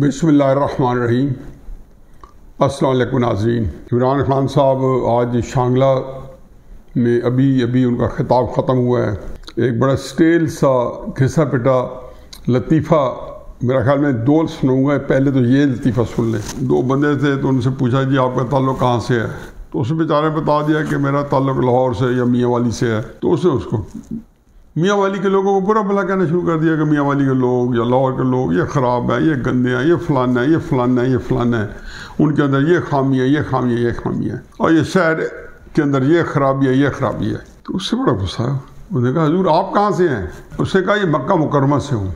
बिस्मिल्लाहिर्रहमानिर्रहीम। अस्सलाम वालेकुम नाज़रीन। इमरान खान साहब आज शांगला में अभी उनका खिताब ख़त्म हुआ है। एक बड़ा स्टेल सा घिसा पिटा लतीफ़ा मेरा ख्याल में दो सुनूंगा। पहले तो ये लतीफ़ा सुन लें। दो बंदे थे तो उनसे पूछा जी आपका ताल्लुक़ कहाँ से है, तो उस बेचारे ने बता दिया कि मेरा ताल्लुक़ लाहौर से या मियाँ वाली से है। तो उसने उसको मियाँ वाली के लोगों को बुरा भला कहना शुरू कर दिया कि मियाँ वाली के लोग या लाहौर के लोग ये ख़राब है, ये गंदे हैं, ये फ़लाना है, ये फ़लाना है, ये फ़लाना है, उनके अंदर ये खामी है, ये खामी है, ये खामी है, और ये शहर के अंदर ये ख़राबी है, ये ख़राबी है। तो उससे बड़ा गुस्सा है। उसने कहा हजूर आप कहाँ से हैं? उसने कहा ये मक्का मुकरमा से हूँ।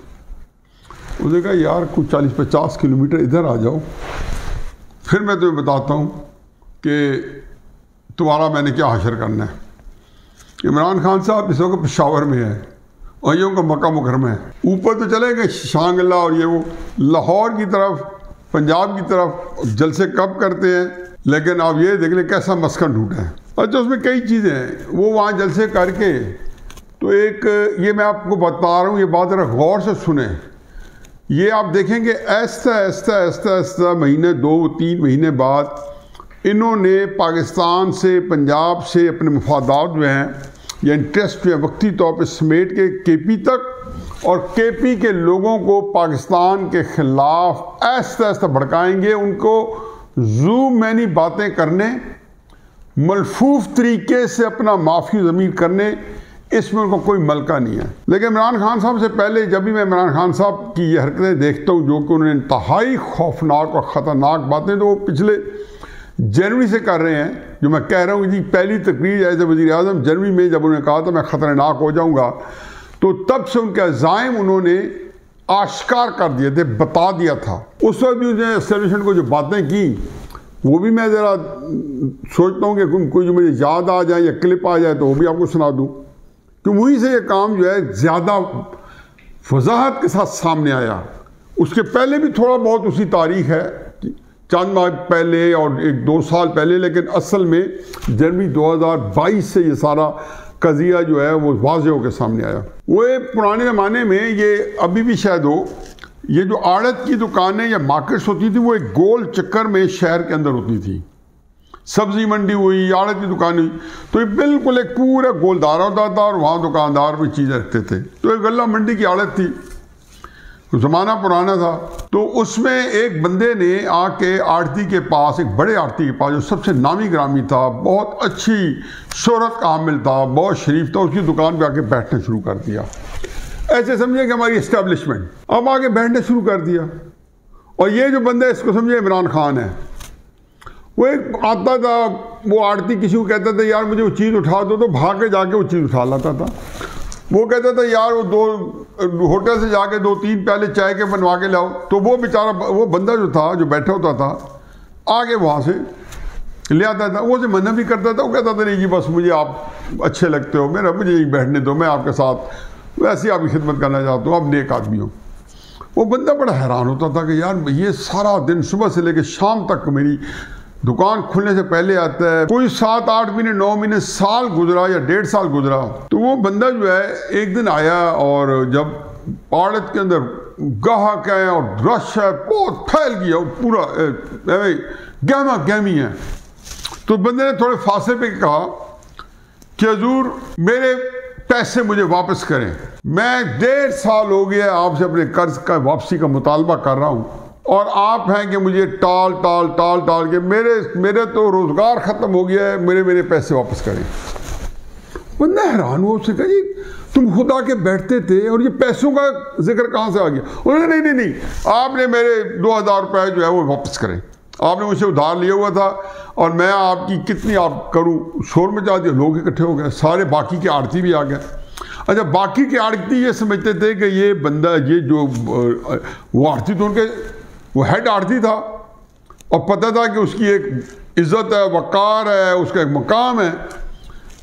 उसने कहा यार कुछ 40-50 किलोमीटर इधर आ जाओ, फिर मैं तुम्हें बताता हूँ कि तुम्हारा मैंने क्या हशर करना है। इमरान खान साहब इस वक्त पेशावर में है और ये उनका मक्का मुकरमा है। ऊपर तो चले गए शांगला और ये वो लाहौर की तरफ, पंजाब की तरफ जलसे कब करते हैं, लेकिन आप ये देख लें कैसा मस्कन ढूंढा है। अच्छा उसमें कई चीज़ें हैं, वो वहाँ जलसे करके तो एक ये मैं आपको बता रहा हूँ, ये बात जरा गौर से सुने। ये आप देखेंगे ऐसा महीने 2-3 महीने बाद इन्होंने पाकिस्तान से, पंजाब से अपने मफादात जो हैं या इंटरेस्ट जो है वक्ती तौर पर समेट के केपी तक, और केपी के लोगों को पाकिस्तान के ख़िलाफ़ ऐसा भड़काएंगे, उनको ज़ूम मैनी बातें करने, मलफूफ तरीके से अपना माफ़ी ज़मीर करने, इसमें उनको कोई मलका नहीं है। लेकिन इमरान खान साहब से पहले जब भी मैं इमरान खान साहब की ये हरकतें देखता हूँ जो कि उन्होंने इंतहाई खौफनाक और ख़तरनाक बातें तो वो पिछले जनवरी से कर रहे हैं, जो मैं कह रहा हूँ जी पहली तकरीर एज ए वज़ीर-ए-आज़म जनवरी में जब उन्होंने कहा था मैं ख़तरनाक हो जाऊँगा, तो तब से उनके अज़ाइम उन्होंने आश्कार कर दिए थे, बता दिया था। उस वक्त भी उन्होंने एस्टेब्लिशमेंट को जो बातें की वो भी मैं ज़रा सोचता हूँ कि कोई जो मुझे याद आ जाए या क्लिप आ जाए तो वो भी आपको सुना दूँ, कि वहीं से ये काम जो है ज़्यादा वजाहत के साथ सामने आया। उसके पहले भी थोड़ा बहुत उसी तारीख है, चंद माह पहले और 1-2 साल पहले, लेकिन असल में जनवरी 2022 से ये सारा कज़िया जो है वो वाज़े होकर सामने आया। वो पुराने ज़माने में ये अभी भी शायद हो, ये जो आड़त की दुकानें या मार्केट्स होती थी वो एक गोल चक्कर में शहर के अंदर होती थी। सब्ज़ी मंडी हुई, आड़त की दुकान हुई, तो ये बिल्कुल एक पूरा गोलदारा होता था और वहाँ दुकानदार भी चीज़ें रखते थे। तो एक गल्ला मंडी की आड़त थी, ज़माना पुराना था। तो उसमें एक बंदे ने आके आड़ती के पास, एक बड़े आड़ती के पास जो सबसे नामी ग्रामी था, बहुत अच्छी शोहरत का हामिल था, बहुत शरीफ था, उसकी दुकान पे आके बैठने शुरू कर दिया। ऐसे समझे कि हमारी इस्टेब्लिशमेंट, अब आके बैठने शुरू कर दिया। और ये जो बंदा इसको समझे इमरान खान है, वो एक आता था, वो आड़ती किसी को कहता था यार मुझे वो चीज़ उठा दो, तो भाग के जाके वो चीज़ उठा लाता था। वो कहता था यार वो 2 होटल से जाके 2-3 प्याले चाय के बनवा के लाओ, तो वो बेचारा वो बंदा जो था, जो बैठा होता था, आगे वहाँ से ले आता था। वो से मना भी करता था, वो कहता था नहीं जी बस मुझे आप अच्छे लगते हो, मुझे यही बैठने दो, मैं आपके साथ वैसे आपकी खिदमत करना चाहता हूँ, आप नेक आदमी हो। वो बंदा बड़ा हैरान होता था कि यार ये सारा दिन सुबह से लेकर शाम तक मेरी दुकान खुलने से पहले आता है, कोई 7-8 महीने 9 महीने साल गुजरा या 1.5 साल गुजरा। तो वो बंदा जो है एक दिन आया, और जब आड़त के अंदर गाहक है और रश है, बहुत फैल गया, पूरा गहमा गहमी है। तो बंदे ने थोड़े फासले पे कहा कि हजूर मेरे पैसे मुझे वापस करें, मैं 1.5 साल हो गया आपसे अपने कर्ज का वापसी का मुतालबा कर रहा हूँ, और आप हैं कि मुझे टाल के मेरे तो रोज़गार ख़त्म हो गया है, मेरे पैसे वापस करें। बंदा हैरान हुआ, उससे कहा जी तुम खुद आके बैठते थे और ये पैसों का जिक्र कहाँ से आ गया? उन्होंने नहीं, आपने मेरे 2000 रुपये जो है वो वापस करें, आपने मुझसे उधार लिया हुआ था और मैं आपकी कितनी आप करूँ, शोर मचा दिया, लोग इकट्ठे हो गए, सारे बाकी के आड़ती भी आ गए। अच्छा बाकी के आड़ती ये समझते थे कि ये बंदा, ये जो वो आड़ती तो उनके वो हेड आड़ती था, और पता था कि उसकी एक इज़्ज़त है, वक़ार है, उसका एक मकाम है।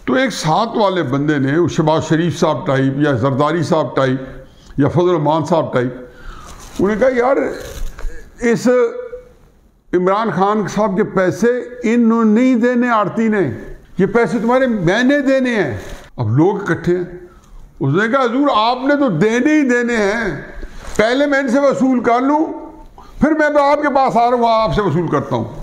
तो एक साथ वाले बंदे ने, शहबाज शरीफ साहब टाइप या जरदारी साहब टाइप या फजल रहमान साहब टाइप, उन्होंने कहा यार इस इमरान खान साहब के पैसे इन्होंने नहीं देने, आड़ती ने, ये पैसे तुम्हारे मैंने देने हैं। अब लोग इकट्ठे हैं। उसने कहा हजूर आपने तो देने ही देने हैं, पहले मैं इनसे वसूल कर लूँ, फिर मैं आपके पास आ रहा हूँ, आपसे वसूल करता हूँ।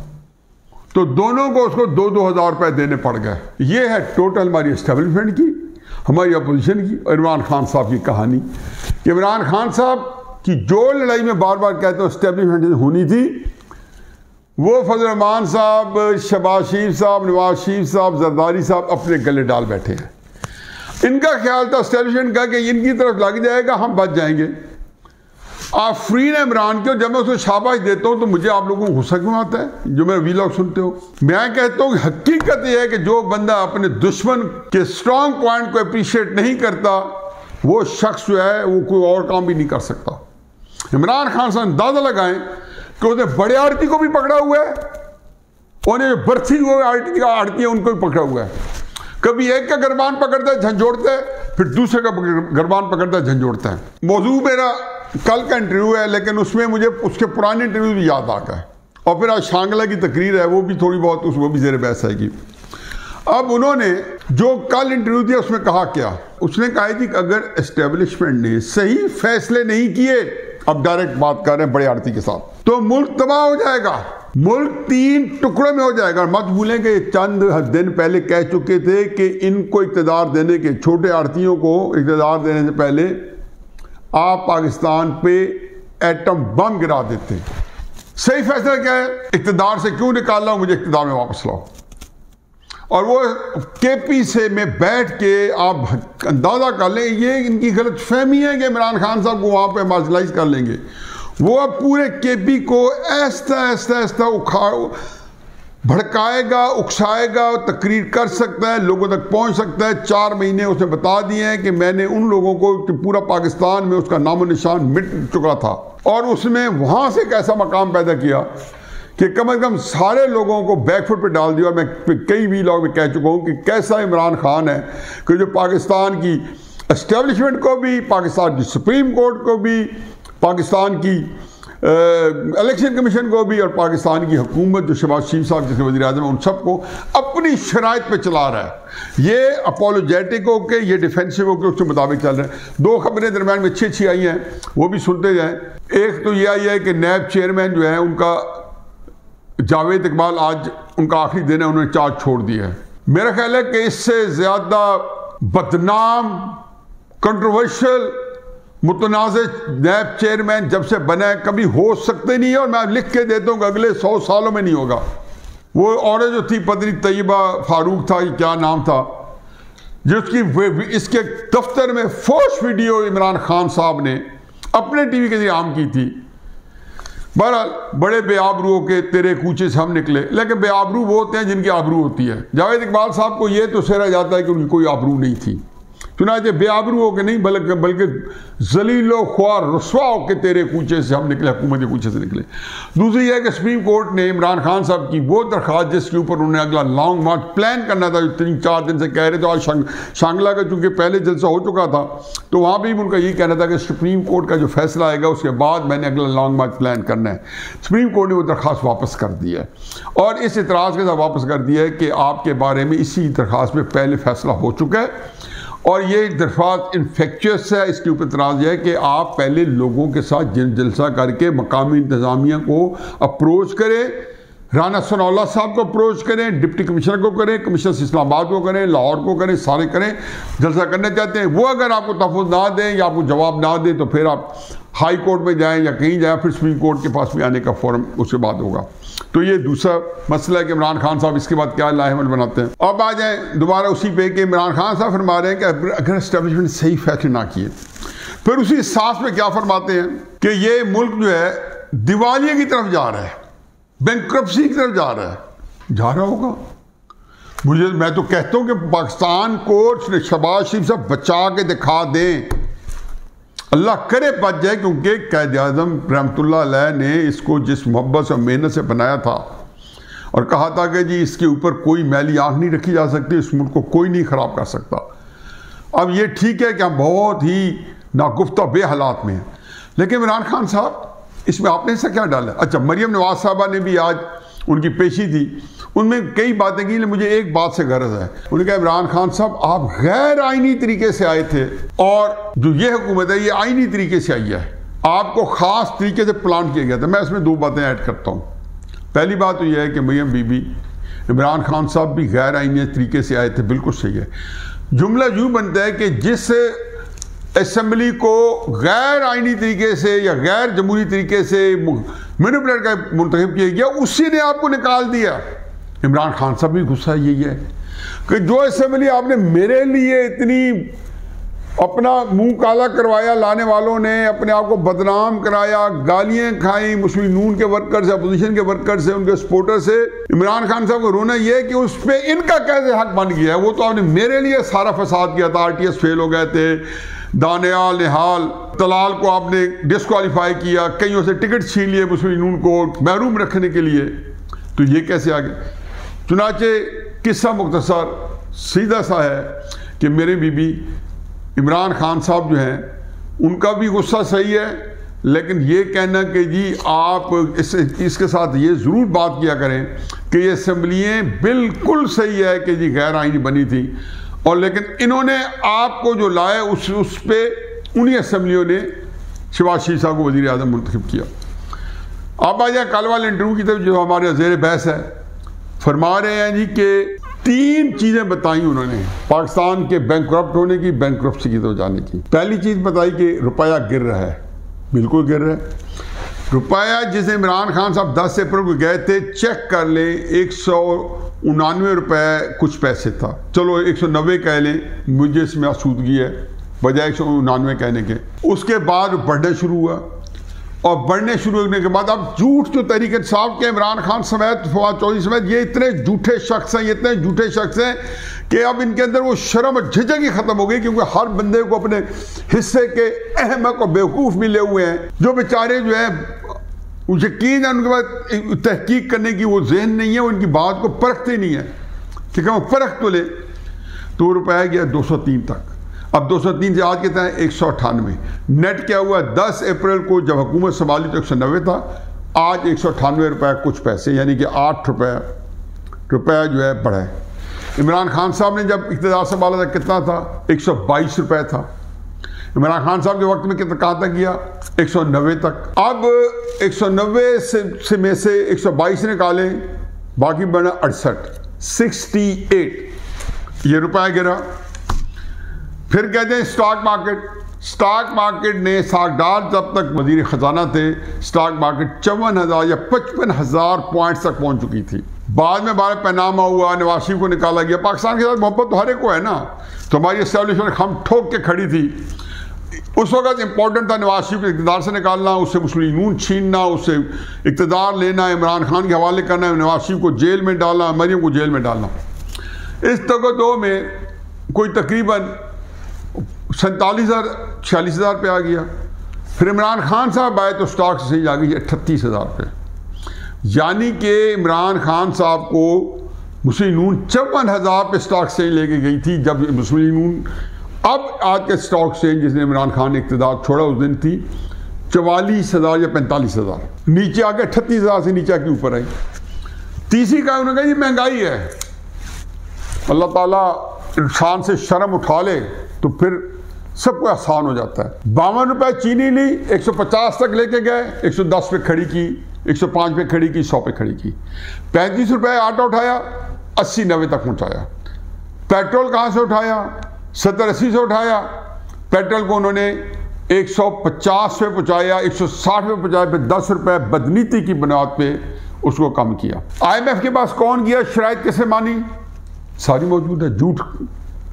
तो दोनों को उसको 2,000 रुपए देने पड़ गए। ये है टोटल हमारी एस्टेब्लिशमेंट की, हमारी अपोजिशन की और इमरान खान साहब की कहानी। कि इमरान खान साहब की जो लड़ाई में बार बार कहते हैं एस्टेब्लिशमेंट होनी थी, वो फजल रहमान साहब, शहबाज शरीफ साहब, नवाज शरीफ साहब, जरदारी साहब अपने गले डाल बैठे हैं। इनका ख्याल था एस्टेब्लिशमेंट का कि इनकी तरफ लग जाएगा, हम बच जाएंगे। आफरीन इमरान के, जब मैं उसको शाबाश देता हूं तो मुझे आप लोगों को गुस्सा क्यों आता है जो मेरे वीलॉग सुनते हो? मैं कहता हूं हकीकत यह है कि जो बंदा अपने दुश्मन के स्ट्रांग पॉइंट को अप्रिशिएट नहीं करता, वो शख्स जो है वो कोई और काम भी नहीं कर सकता। इमरान खान साहब अंदाजा लगाएं कि उसने बड़े आड़ती को भी पकड़ा हुआ है, उन्हें बरसी हुए आड़ती है उनको भी पकड़ा हुआ है। कभी एक का गरबान पकड़ता है झंझोड़ता है, फिर दूसरे का गरबान पकड़ता है झंझोड़ता है। मौजूद मेरा कल का इंटरव्यू है, लेकिन उसमें मुझे उसके पुराने इंटरव्यू भी याद आ गए। और फिर आज शांगला की तकरीर है, वो भी थोड़ी बहुत वो भी ज़ेर बहस आएगी। अब उन्होंने जो कल इंटरव्यू दिया उसमें कहा क्या? उसने कहा कि अगर एस्टेब्लिशमेंट ने सही फैसले नहीं किए, अब डायरेक्ट बात कर रहे हैं बड़े आड़ती के साथ, तो मुल्क तबाह हो जाएगा, मुल्क 3 टुकड़ों में हो जाएगा। मत भूलें कि चंद दिन पहले कह चुके थे कि इनको इक़्तिदार देने के, छोटे आड़तियों को इक़्तिदार देने से पहले आप पाकिस्तान पे एटम बम गिरा देते। सही फैसला क्या है? इक़्तिदार से क्यों निकालना, मुझे इक़्तिदार में वापस लाओ। और वो केपी से में बैठ के आप अंदाज़ा कर लें, ये इनकी गलत फहमी है कि इमरान खान साहब को वहाँ पे मार्जिनलाइज कर लेंगे। वो अब पूरे केपी को ऐसा उखाड़ भड़काएगा, उकसाएगा, तकरीर कर सकता है, लोगों तक पहुंच सकता है। 4 महीने उसने बता दिए हैं कि मैंने उन लोगों को, पूरा पाकिस्तान में उसका नामो निशान मिट चुका था, और उसने वहां से एक ऐसा मकाम पैदा किया कि कम से कम सारे लोगों को बैकफुट पे डाल दिया। मैं कई वीलॉग में कह चुका हूं कि कैसा इमरान खान है कि जो पाकिस्तान की एस्टेब्लिशमेंट को भी, पाकिस्तान की सुप्रीम कोर्ट को भी, पाकिस्तान की इलेक्शन कमीशन को भी, और पाकिस्तान की हुकूमत जो शहबाज शरीफ साहब जिसके वज़ीर आज़म है, उन सबको अपनी शराइत पे चला रहा है। ये अपोलोजेटिक हो के, ये डिफेंसिव हो के उसके मुताबिक चल रहे हैं। 2 खबरें दरम्यान में अच्छी आई हैं, वो भी सुनते जाएं। एक तो ये आई है कि नैब चेयरमैन जो है उनका जावेद इकबाल, आज उनका आखिरी दिन है, उन्होंने चार्ज छोड़ दिया है। मेरा ख्याल है कि इससे ज़्यादा बदनाम, कंट्रोवर्शियल, मुतनाज़े नैब चेयरमैन जब से बना है कभी हो सकते नहीं है। और मैं लिख के देता हूँ कि अगले 100 सालों में नहीं होगा। वो औरत जो थी, पत्नी तैयबा फारूक था, ये क्या नाम था, जिसकी इसके दफ्तर में फोर्स वीडियो इमरान खान साहब ने अपने टीवी के जरिए आम की थी। बहरहाल बड़े बेआबरूओं के तेरे कूचे से हम निकले, लेकिन बेआबरू वो होते हैं जिनकी आबरू होती है। जावेद इकबाल साहब को ये तो सहरा जाता है कि उनकी कोई आबरू नहीं थी, चुनाचे बेआबरू हो के नहीं, बल्कि जलीलो ख्वार रसवा हो के तेरे कूचे से हम निकले, हुकूमत के कूचे से निकले। दूसरी है कि सुप्रीम कोर्ट ने इमरान खान साहब की वो दरख्वास्त जिसके ऊपर उन्होंने अगला लॉन्ग मार्च प्लान करना था, जो 3-4 दिन से कह रहे थे, आज शांगला का चूंकि पहले जलसा हो चुका था, तो वहाँ भी उनका यही कहना था कि सुप्रीम कोर्ट का जो फैसला आएगा उसके बाद मैंने अगला लॉन्ग मार्च प्लान करना है। सुप्रीम कोर्ट ने वो दरख्वास्त वापस कर दिया है, और इस इतराज़ के साथ वापस कर दिया है कि आपके बारे में इसी दरख्वास्त में पहले फैसला हो चुका है, और ये दरख्वास्त इन्फेक्चुअस है। इसके ऊपर इतराज़ है कि आप पहले लोगों के साथ जलसा करके मकामी इंतज़ामिया को अप्रोच करें, राना सनाउल्लाह साहब को अप्रोच करें, डिप्टी कमिश्नर को करें, कमिश्नर इस्लामाबाद को करें, लाहौर को करें, सारे करें। जलसा करना चाहते हैं, वो अगर आपको तहफ़्फ़ुज़ ना दें या आपको जवाब ना दें तो फिर आप हाई कोर्ट में जाएँ या कहीं जाएँ, फिर सुप्रीम कोर्ट के पास भी आने का फॉर्म उसके बाद होगा। तो ये दूसरा मसला है कि इमरान खान साहब इसके बाद क्या लाहेमल बनाते हैं। अब आ जाए दोबारा उसी पे कि इमरान खान साहब फरमा रहे हैं कि अगर एस्टेब्लिशमेंट सही फैसले ना किए, फिर उसी सांस में क्या फरमाते हैं कि ये मुल्क जो है दिवालिये की तरफ जा रहा है, बैंक्रप्सी की तरफ जा रहा होगा। मैं तो कहता हूँ कि पाकिस्तान को शहबाज शरीफ साहब बचा के दिखा दें, अल्लाह करे बच जाए, क्योंकि कायद आज़म रहमतुल्लाह अलैह ने इसको जिस मोहब्बत और मेहनत से बनाया था और कहा था कि जी इसके ऊपर कोई मैली आँख नहीं रखी जा सकती, इस मुल्क को कोई नहीं ख़राब कर सकता। अब ये ठीक है कि हम बहुत ही नागुफ्ता बे हालात में हैं, लेकिन इमरान खान साहब इसमें आपने ऐसा क्या डाला? अच्छा, मरियम नवाज साहबा ने भी आज उनकी पेशी थी, उनमें कई बातें की, मुझे एक बात से गर्ज है। उन्होंने कहा इमरान खान साहब आप गैर आईनी तरीके से आए थे, और जो ये हुकूमत है ये आईनी तरीके से आई है। आपको ख़ास तरीके से प्लान किया गया था। मैं इसमें दो बातें ऐड करता हूँ। पहली बात तो यह है कि मियां बीबी इमरान खान साहब भी गैर आईनी तरीके से आए थे, बिल्कुल सही है। जुमला यूँ बनता है कि जिस असम्बली को गैर आईनी तरीके से या गैर जमहूरी तरीके से मैनिपुलेट कर मुंतखब किया गया, उसी ने आपको निकाल दिया। इमरान खान साहब भी गुस्सा यही है कि जो असम्बली आपने मेरे लिए इतनी अपना मुंह काला करवाया, लाने वालों ने अपने आप को बदनाम कराया, गालियां खाई मुस्लिम नून के वर्कर से, अपोजिशन के वर्कर से, उनके सपोर्टर से। इमरान खान साहब को रोना यह है कि उस पर इनका कैसे हक बन गया है। वो तो आपने मेरे लिए सारा फसाद किया था, आरटीएस फेल हो गए थे, दानियाल निहाल तलाल को आपने डिस्क्वालीफाई किया, कईयों से टिकट छीन लिए मुस्लिम नून को महरूम रखने के लिए, तो ये कैसे आ गए। चुनाचे किस्सा मुख्तसर सीधा सा है कि मेरे बीबी इमरान खान साहब जो हैं उनका भी गुस्सा सही है, लेकिन ये कहना कि जी आप इसके साथ ये ज़रूर बात किया करें कि ये असम्बलियाँ बिल्कुल सही है कि जी गैर आईनी बनी थी, और लेकिन इन्होंने आपको जो लाया उस पर उन्हीं असम्बलियों ने शहबाज शरीफ साहब को वज़ीर आज़म मुंतखब किया। आप आ जाए कल वाले इंटरव्यू की तरफ, जो हमारे ज़ेर बहस है, फरमा रहे हैं जी कि 3 चीज़ें बताई उन्होंने पाकिस्तान के बैंकक्रप्ट होने की, बैंकक्रप्सी की तरफ जाने की। पहली चीज़ बताई कि रुपया गिर रहा है, बिल्कुल गिर रहा है। रुपया जिसे इमरान खान साहब 10 अप्रैल को गए थे, चेक कर लें, 199 रुपये कुछ पैसे था, चलो 190 कह लें, मुझे इसमें आसूदगी है बजाय 199 कहने के। उसके बाद बढ़ना शुरू हुआ, और बढ़ने शुरू होने के बाद अब झूठ जो तहरीक इंसाफ के इमरान खान समेत, फवाद चौधरी समेत, ये इतने झूठे शख्स हैं, ये इतने झूठे शख्स हैं कि अब इनके अंदर वो शर्म और झिझक ही खत्म हो गई, क्योंकि हर बंदे को अपने हिस्से के अहमक और बेवकूफ़ मिले हुए हैं, जो बेचारे जो है यकीन है उनके बाद तहकीक करने की वो जहन नहीं है, वो इनकी बात को परखते नहीं है कि हम परख तो ले। तो रुपया गया 203 तक, अब 203 से आज कितना है 198। नेट क्या हुआ, 10 अप्रैल को जब हुकूमत संभाली तो 190 था, आज 198 रुपये कुछ पैसे, यानी कि 8 रुपया जो है बढ़ा है। इमरान खान साहब ने जब इक़्तिदार संभाला था कितना था, 122 रुपये था। इमरान खान साहब के वक्त में कितना कहाँ तक गया, 190 तक। अब 190 में से 122 निकालें, बाकी बना 68 ये रुपया गिरा। फिर कहते हैं स्टॉक मार्केट ने सागदार जब तक वजीर ख़जाना थे, स्टॉक मार्केट 54,000 या 55,000 पॉइंट्स तक पहुंच चुकी थी। बाद में बारे पैनामा हुआ, नवाज शरीफ को निकाला गया। पाकिस्तान के साथ मोहब्बत तो हर एक को है ना, तो हमारी एस्टेब्लिशमेंट हम ठोक के खड़ी थी। उस वक्त इंपॉर्टेंट था नवाज शरीफ को इक़्तिदार से निकालना, उससे मुस्लिम नून छीनना, उससे इक़्तिदार लेना, इमरान खान के हवाले करना, नवाज शरीफ को जेल में डालना, मरियम को जेल में डालना। इस तगदो में कोई तकरीबन 47,000-46,000 पे आ गया। फिर इमरान खान साहब आए तो स्टॉक से आ गई 38,000 पे, यानी कि इमरान खान साहब को मुस्लिम नून 54,000 पे स्टॉक एक्सचेंज लेके गई थी। जब मुस्लिम नून अब आज के स्टॉक एक्सचेंज जिसने इमरान खान ने इक़्तिदार छोड़ा उस दिन थी 44,000 या 45,000, नीचे आके 38,000 से नीचे आके ऊपर आई। तीसरी का उन्होंने कहा ये महंगाई है, अल्लाह ताला इंसान से शर्म उठा ले तो फिर सबको आसान हो जाता है। 52 रुपये चीनी ली, 150 तक लेके गए, 110 पे खड़ी की, 105 पे खड़ी की, 100 पे खड़ी की। 35 रुपये आटा उठाया, 80-90 तक पहुंचाया। पेट्रोल कहाँ से उठाया, 70-80 से उठाया। पेट्रोल को उन्होंने 150 पे पहुंचाया, 160 पे पहुंचाया, फिर 10 रुपये बदनीति की बुनियाद पे उसको कम किया। IMF के पास कौन गया, शराइत कैसे मानी, सारी मौजूद है। झूठ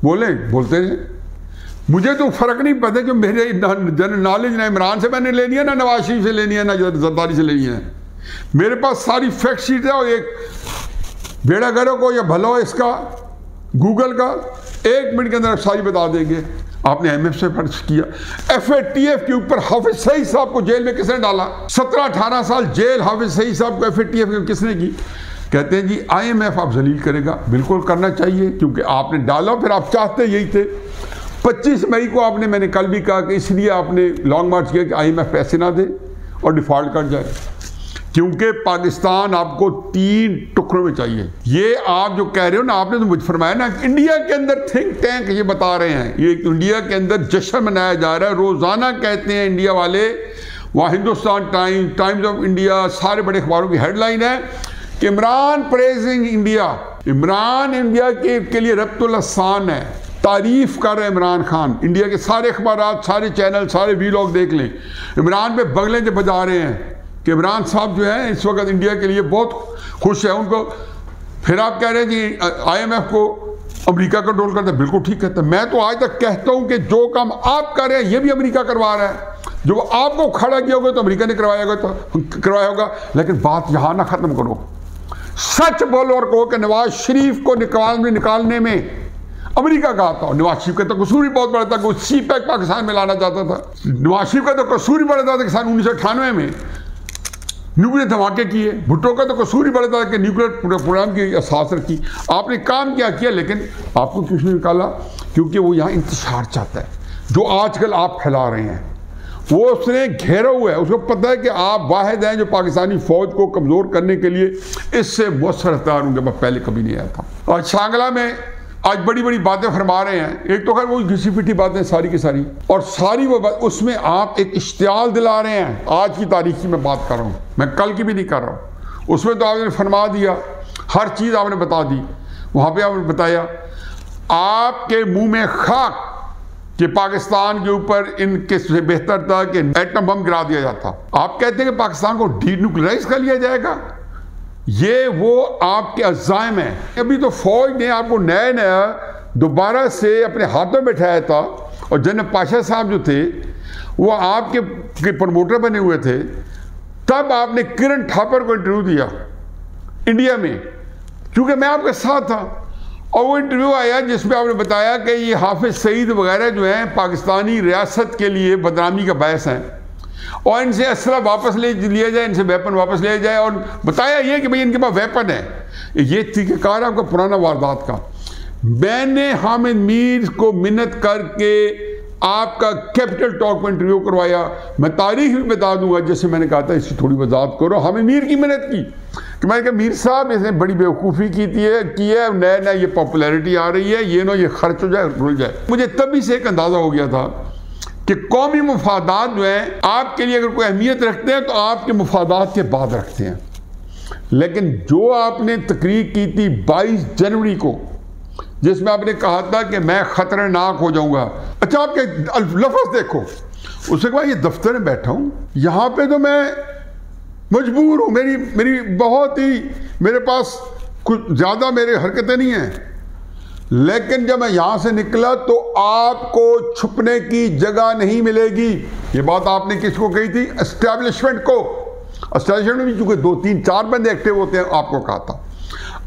बोलते हैं। मुझे तो फ़र्क नहीं पता कि मेरे जनरल नॉलेज ना इमरान से मैंने लेनी है, ना नवाज शरीफ से लेनी है, ना जरदारी से लेनी है। मेरे पास सारी फैक्ट शीट है, और एक बेड़ा गरो को या भलो इसका गूगल का 1 मिनट के अंदर सारी बता देंगे। आपने IMF से फर्ज किया, FATF के ऊपर हाफिज सईद साहब को जेल में किसने डाला, 17-18 साल जेल हाफिज सईद साहब को FATF के किसने की। कहते हैं जी IMF आप जलील करेगा, बिल्कुल करना चाहिए, क्योंकि आपने डाला, फिर आप चाहते यही थे। 25 मई को आपने, मैंने कल भी कहा कि इसलिए आपने लॉन्ग मार्च किया कि IMF पैसे ना दे और डिफ़ॉल्ट कर जाए, क्योंकि पाकिस्तान आपको 3 टुकड़ों में चाहिए। ये आप जो कह रहे हो ना, आपने तो मुझे फरमाया ना, इंडिया के अंदर थिंक टैंक ये बता रहे हैं, ये इंडिया के अंदर जश्न मनाया जा रहा है, रोज़ाना कहते हैं इंडिया वाले वहाँ Hindustan times, times of India, सारे बड़े अखबारों की हेडलाइन है कि Imran praising India. Imran India के लिए रब्तुल अहसान है, तारीफ कर रहे हैं इमरान खान। इंडिया के सारे अखबार, सारे चैनल, सारे वीलॉग देख लें, इमरान पे बगलें जो बजा रहे हैं कि इमरान साहब जो है इस वक्त इंडिया के लिए बहुत खुश है उनको। फिर आप कह रहे हैं कि IMF को अमेरिका कंट्रोल करता है। बिल्कुल ठीक कहता है। मैं तो आज तक कहता हूं कि जो काम आप कर रहे हैं ये भी अमेरिका करवा रहा है। जो आपको खड़ा किया होगा तो अमेरिका ने करवाया होगा। लेकिन बात यहां ना खत्म करो, सच बोलो और कहो कि नवाज शरीफ को निकालने में अमेरिका का था। नवाज शरीफ का तो कसूर ही बहुत बड़ा था कि CPEC पाकिस्तान में लाना चाहता था। नवाज शरीफ का तो कसूर ही बड़ा था कि सन 1998 में न्यूक्लियर धमाके किए। भुट्टो का तो कसूर ही बड़ा था कि न्यूक्लियर प्रोग्राम की असास रखी। आपने काम क्या किया, लेकिन आपको क्यों नहीं निकाला? क्योंकि वो यहाँ इंतशार चाहता है, जो आजकल आप फैला रहे हैं। वो उसने घेरा हुआ है, उसको पता है कि आप वाहिद हैं जो पाकिस्तानी फौज को कमज़ोर करने के लिए इससे मौसर हथियार होंगे। मैं पहले कभी नहीं आया था। और शांगला में आज बड़ी बड़ी बातें फरमा रहे हैं। एक तो खैर वो घिसी पिटी बातें सारी की सारी, और सारी वो बात उसमें आप एक इश्तियाल दिला रहे हैं। आज की तारीख की मैं बात कर रहा हूँ, मैं कल की भी नहीं कर रहा हूँ। उसमें तो आपने फरमा दिया, हर चीज़ आपने बता दी। वहाँ पे आपने बताया आपके मुंह में खाक कि पाकिस्तान के ऊपर इनके से बेहतर था कि एटम बम गिरा दिया जाता। आप कहते हैं कि पाकिस्तान को डीन्यूक्लियराइज कर लिया जाएगा। ये वो आपके अज़ाइम है। अभी तो फौज ने आपको नया नया दोबारा से अपने हाथों में बैठाया था, और जनरल पाशा साहब जो थे वो आपके प्रमोटर बने हुए थे। तब आपने किरण थापर को इंटरव्यू दिया इंडिया में, क्योंकि मैं आपके साथ था। और वो इंटरव्यू आया जिसमें आपने बताया कि ये हाफिज सईद वगैरह जो हैं पाकिस्तानी रियासत के लिए बदनामी का बायस हैं, और इनसे असला वापस ले लिया जाए, इनसे वेपन वापस लिया जाए। और बताया ये कि भाई इनके पास वेपन है। ये तरीक़ाकार आपका पुराना वारदात का। मैंने हामिद मीर को मिन्नत करके आपका कैपिटल टॉक में इंटरव्यू करवाया। मैं तारीख भी बता दूंगा, जैसे मैंने कहा था इसकी थोड़ी वजाहत करो। हामिद मीर की मिन्नत की कि मैंने कहा मीर साहब इसने बड़ी बेवकूफ़ी की है, नया नया ये पॉपुलैरिटी आ रही है, ये ये खर्च हो जाए, रुल जाए। मुझे तभी से एक अंदाज़ा हो गया था कि कौमी मुफादात जो हैं आपके लिए अगर कोई अहमियत रखते हैं तो आपके मुफादात के बाद रखते हैं। लेकिन जो आपने तकरीर की थी 22 जनवरी को, जिसमें आपने कहा था कि मैं खतरनाक हो जाऊंगा। अच्छा, आपके लफ्ज़ देखो। उसके बाद ये दफ्तर में बैठा हूं, यहां पे तो मैं मजबूर हूं, मेरी बहुत ही, मेरे पास कुछ ज़्यादा मेरे हरकतें नहीं हैं। लेकिन जब मैं यहां से निकला तो आपको छुपने की जगह नहीं मिलेगी। ये बात आपने किसको कही थी? एस्टैब्लिशमेंट को। एस्टैब्लिशमेंट में चूंकि 2, 3, 4 बंदे एक्टिव होते हैं, आपको कहा था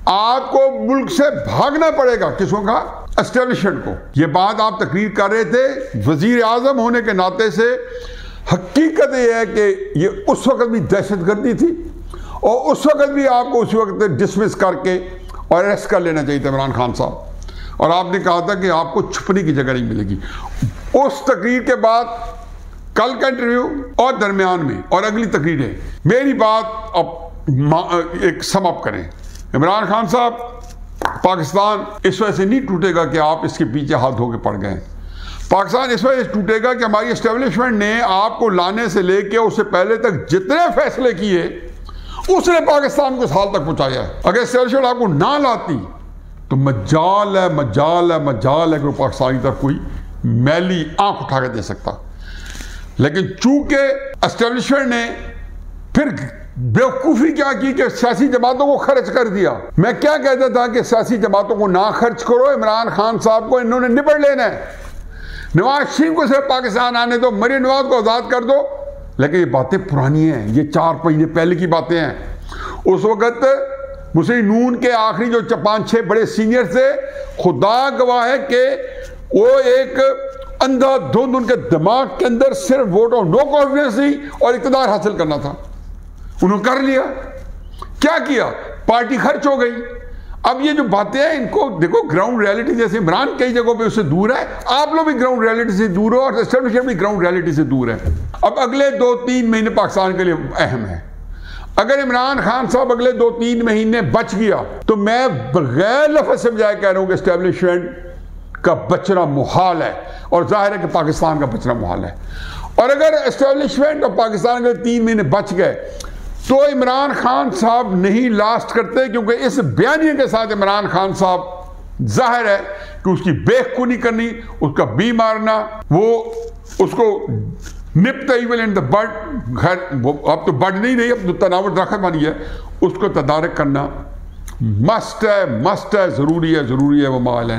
आपको मुल्क से भागना पड़ेगा। किसको कहा? एस्टैब्लिशमेंट को। ये बात आप तकरीर कर रहे थे वजीर आजम होने के नाते से। हकीकत यह है कि ये उस वक्त भी दहशतगर्दी थी, और उस वक्त भी आपको उस वक्त डिसमिस करके और अरेस्ट कर लेना चाहिए था इमरान खान साहब। और आपने कहा था कि आपको छुपने की जगह नहीं मिलेगी। उस तकरीर के बाद कल का इंटरव्यू और दरमियान में और अगली तकरीरें, मेरी बात अब एक सम अप करें। इमरान खान साहब, पाकिस्तान इस वजह से नहीं टूटेगा कि आप इसके पीछे हाथ धो के पड़ गए। पाकिस्तान इस वजह से टूटेगा कि हमारी एस्टेब्लिशमेंट ने आपको लाने से लेके उससे पहले तक जितने फैसले किए उसने पाकिस्तान को इस हाल तक पहुंचाया है। अगर एस्टेब्लिशमेंट आपको ना लाती तो मजाल है कि पाकिस्तानी तक कोई मैली आंख उठा के दे सकता। लेकिन चूंकि एस्टेब्लिशमेंट ने फिर बेवकूफ़ी क्या की कि सियासी जमातों को खर्च कर दिया। मैं क्या कहता था कि सियासी जमातों को ना खर्च करो, इमरान खान साहब को इन्होंने निपट लेना है। नवाज शरीफ को सिर्फ पाकिस्तान आने दो, मरीम नवाज को आज़ाद कर दो। लेकिन ये बातें पुरानी हैं, ये 4 महीने पहले की बातें हैं। उस वक़्त मुस्लिम नून के आखिरी जो 5-6 बड़े सीनियर थे, खुदा गवाह है कि वो एक अंधाधुंध उनके दिमाग के अंदर सिर्फ वोट ऑफ नो कॉन्फिडेंस थी और इक़्तिदार हासिल करना था। उन्होंने कर लिया। क्या किया? पार्टी खर्च हो गई। अब ये जो बातें हैं इनको देखो, ग्राउंड रियलिटी जैसे इमरान कई जगहों पे उससे दूर है, आप लोग भी ग्राउंड रियलिटी से दूर हो और एस्टेब्लिशमेंट भी ग्राउंड रियलिटी से दूर है। अब अगले 2-3 महीने पाकिस्तान के लिए अहम है। अगर इमरान खान साहब अगले 2-3 महीने बच गया तो मैं बगैर लफ्ज़ समझाए कह रहा हूं कि एस्टेब्लिशमेंट का बचना मुहाल है, और जाहिर है कि पाकिस्तान का बचना मुहाल है। और अगर एस्टेब्लिशमेंट ऑफ पाकिस्तान के 3 महीने बच गए तो इमरान खान साहब नहीं लास्ट करते, क्योंकि इस बयानिए के साथ इमरान खान साहब जाहिर है कि उसकी बेखूनी करनी, उसका बी मारना, वो उसको nip the evil in the bud, खैर अब तो बड नहीं रही, अब तो तनावट रखत बनी है, उसको तदारक करना मस्ट है, ज़रूरी है वो माल है।